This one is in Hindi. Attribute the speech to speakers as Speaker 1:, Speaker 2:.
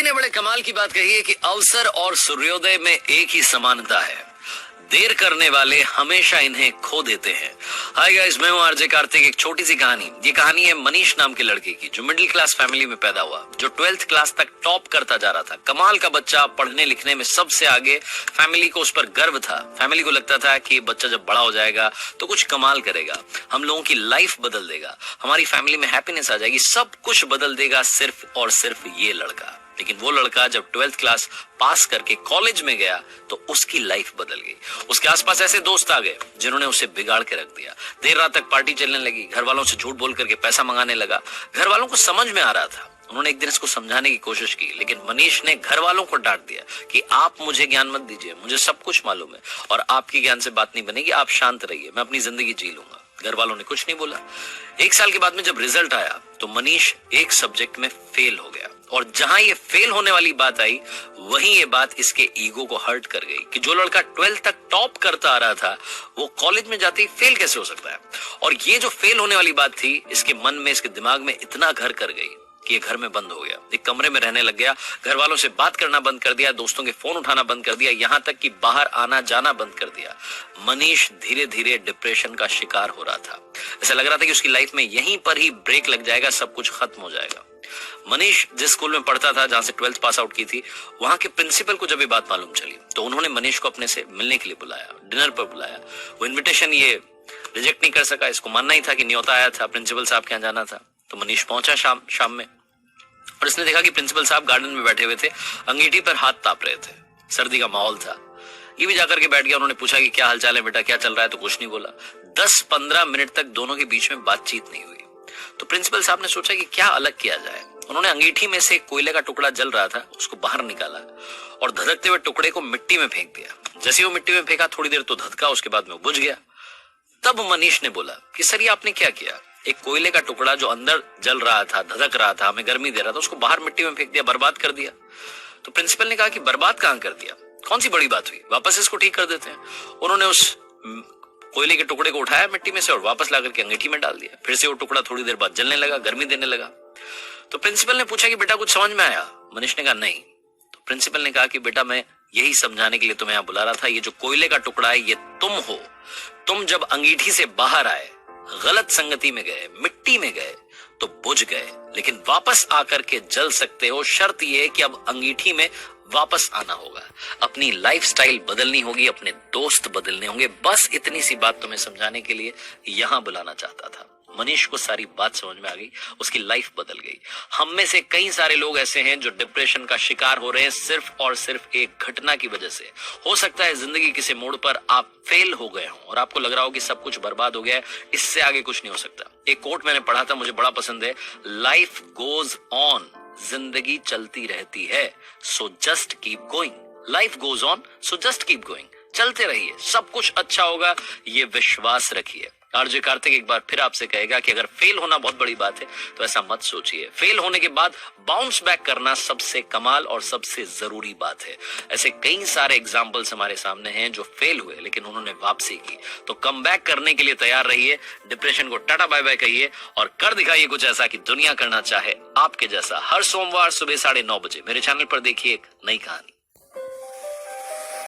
Speaker 1: ने बड़े कमाल की बात कही है कि अवसर और सूर्योदय में एक ही समानता है, देर करने वाले हमेशा इन्हें खो देते हैं। हाय गाइस, मैं हूं आरजे कार्तिक। एक छोटी सी कहानी। ये कहानी है मनीष नाम के लड़के की, जो मिडिल क्लास फैमिली में पैदा हुआ, जो 12th क्लास तक टॉप करता जा रहा था। कमाल का बच्चा, पढ़ने लिखने में सबसे आगे। फैमिली को उस पर गर्व था। फैमिली को लगता था कि बच्चा जब बड़ा हो जाएगा तो कुछ कमाल करेगा, हम लोगों की लाइफ बदल देगा, हमारी फैमिली में हैप्पीनेस आ जाएगी, सब कुछ बदल देगा सिर्फ और सिर्फ ये लड़का। लेकिन वो लड़का जब 12th क्लास पास करके कॉलेज में गया तो उसकी लाइफ बदल गई। उसके आसपास ऐसे दोस्त आ गए जिन्होंने उसे बिगाड़ के रख दिया। देर रात तक पार्टी चलने लगी, घर वालों से झूठ बोल करके पैसा मंगाने लगा। घर वालों को समझ में आ रहा था। उन्होंने एक दिन इसको समझाने की कोशिश की, लेकिन मनीष ने घर वालों को डांट दिया कि आप मुझे ज्ञान मत दीजिए, मुझे सब कुछ मालूम है और आपकी ज्ञान से बात नहीं बनेगी, आप शांत रहिए, मैं अपनी जिंदगी जी लूंगा। घर वालों ने कुछ नहीं बोला। 1 साल के बाद में जब रिजल्ट आया तो मनीष एक सब्जेक्ट में फेल हो गया, और जहां ये फेल होने वाली बात आई वहीं ये बात इसके ईगो को हर्ट कर गई कि जो लड़का 12th तक टॉप करता आ रहा था वो कॉलेज में जाते ही फेल कैसे हो सकता है। और ये जो फेल होने वाली बात थी इसके मन में, इसके दिमाग में इतना घर कर गई कि ये घर में बंद हो गया, एक कमरे में रहने लग गया, घर वालों से बात करना बंद कर दिया, दोस्तों के फोन उठाना बंद कर दिया, यहां तक कि बाहर आना जाना बंद कर दिया। मनीष धीरे धीरे डिप्रेशन का शिकार हो रहा था। ऐसा लग रहा था कि उसकी लाइफ में यहीं पर ही ब्रेक लग जाएगा, सब कुछ खत्म हो जाएगा। मनीष जिस स्कूल में पढ़ता था, जहां से 12th पास आउट की थी, वहां के प्रिंसिपल को जब ये बात मालूम चली तो उन्होंने मनीष को अपने से मिलने के लिए बुलाया, डिनर पर बुलाया। वो इन्विटेशन ये रिजेक्ट नहीं कर सका, इसको मानना ही था कि न्योता आया था, प्रिंसिपल साहब के यहाँ जाना था। तो मनीष पहुंचा शाम में, और इसने देखा कि प्रिंसिपल साहब गार्डन में बैठे हुए थे, अंगीठी पर हाथ ताप रहे थे, सर्दी का माहौल था। ये भी जाकर के बैठ गया। उन्होंने पूछा कि क्या हालचाल है बेटा, क्या चल रहा है, तो कुछ नहीं बोला। 10-15 मिनट तक दोनों के बीच में बातचीत नहीं हुई। तो प्रिंसिपल साहब ने सोचा कि क्या अलग किया जाए। उन्होंने अंगीठी में से कोयले का टुकड़ा जल रहा था, उसको बाहर निकाला और धधकते हुए टुकड़े को मिट्टी में फेंक दिया। जैसे वो मिट्टी में फेंका, थोड़ी देर तो धधका, उसके बाद में वो बुझ गया। तब मनीष ने बोला कि सर ये आपने क्या किया, एक कोयले का टुकड़ा जो अंदर जल रहा था, धधक रहा था, हमें गर्मी दे रहा था, उसको बाहर मिट्टी में फेंक दिया, बर्बाद कर दिया। तो प्रिंसिपल ने कहा कि बर्बाद कहां कर दिया, कौन सी बड़ी बात हुई, वापस इसको ठीक कर देते हैं। उन्होंने उस कोयले के टुकड़े को उठाया मिट्टी में से और वापस लाकर के अंगीठी में डाल दिया। फिर से वो टुकड़ा थोड़ी देर बाद जलने लगा, गर्मी देने लगा। तो प्रिंसिपल ने पूछा कि बेटा कुछ समझ में आया। मनीष ने कहा नहीं। तो प्रिंसिपल ने कहा कि बेटा मैं यही समझाने के लिए तुम्हें यहां बुला रहा था, ये जो कोयले का टुकड़ा है ये तुम हो। तुम जब अंगीठी से बाहर आए, गलत संगति में गए, मिट्टी में गए तो बुझ गए, लेकिन वापस आकर के जल सकते हो। शर्त यह है कि अब अंगीठी में वापस आना होगा, अपनी लाइफस्टाइल बदलनी होगी, अपने दोस्त बदलने होंगे। बस इतनी सी बात तुम्हें समझाने के लिए यहां बुलाना चाहता था। मनीष को सारी बात समझ में आ गई, उसकी लाइफ बदल गई। हम में से कई सारे लोग ऐसे हैं जो डिप्रेशन का शिकार हो रहे हैं सिर्फ और सिर्फ एक घटना की वजह से। हो सकता है जिंदगी किसी मोड़ पर आप फेल हो गए हों और आपको लग रहा हो कि सब कुछ बर्बाद हो गया है, इससे आगे कुछ नहीं हो सकता। एक कोट मैंने पढ़ा था, मुझे बड़ा पसंद है, लाइफ गोज ऑन, जिंदगी चलती रहती है, so just keep going. Life goes on, so just keep going. चलते रहिए, सब कुछ अच्छा होगा, ये विश्वास रखिए। आरजे कार्तिक एक बार फिर आपसे कहेगा कि अगर फेल होना बहुत बड़ी बात है तो ऐसा मत सोचिए। फेल होने के बाद बाउंस बैक करना सबसे कमाल और सबसे जरूरी बात है। ऐसे कई सारे एग्जाम्पल्स हमारे सामने हैं जो फेल हुए लेकिन उन्होंने वापसी की। तो कम बैक करने के लिए तैयार रहिए, डिप्रेशन को टाटा बाय बाय कहिए और कर दिखाइए कुछ ऐसा कि दुनिया करना चाहे आपके जैसा। हर सोमवार सुबह 9:30 बजे मेरे चैनल पर देखिए एक नई कहानी।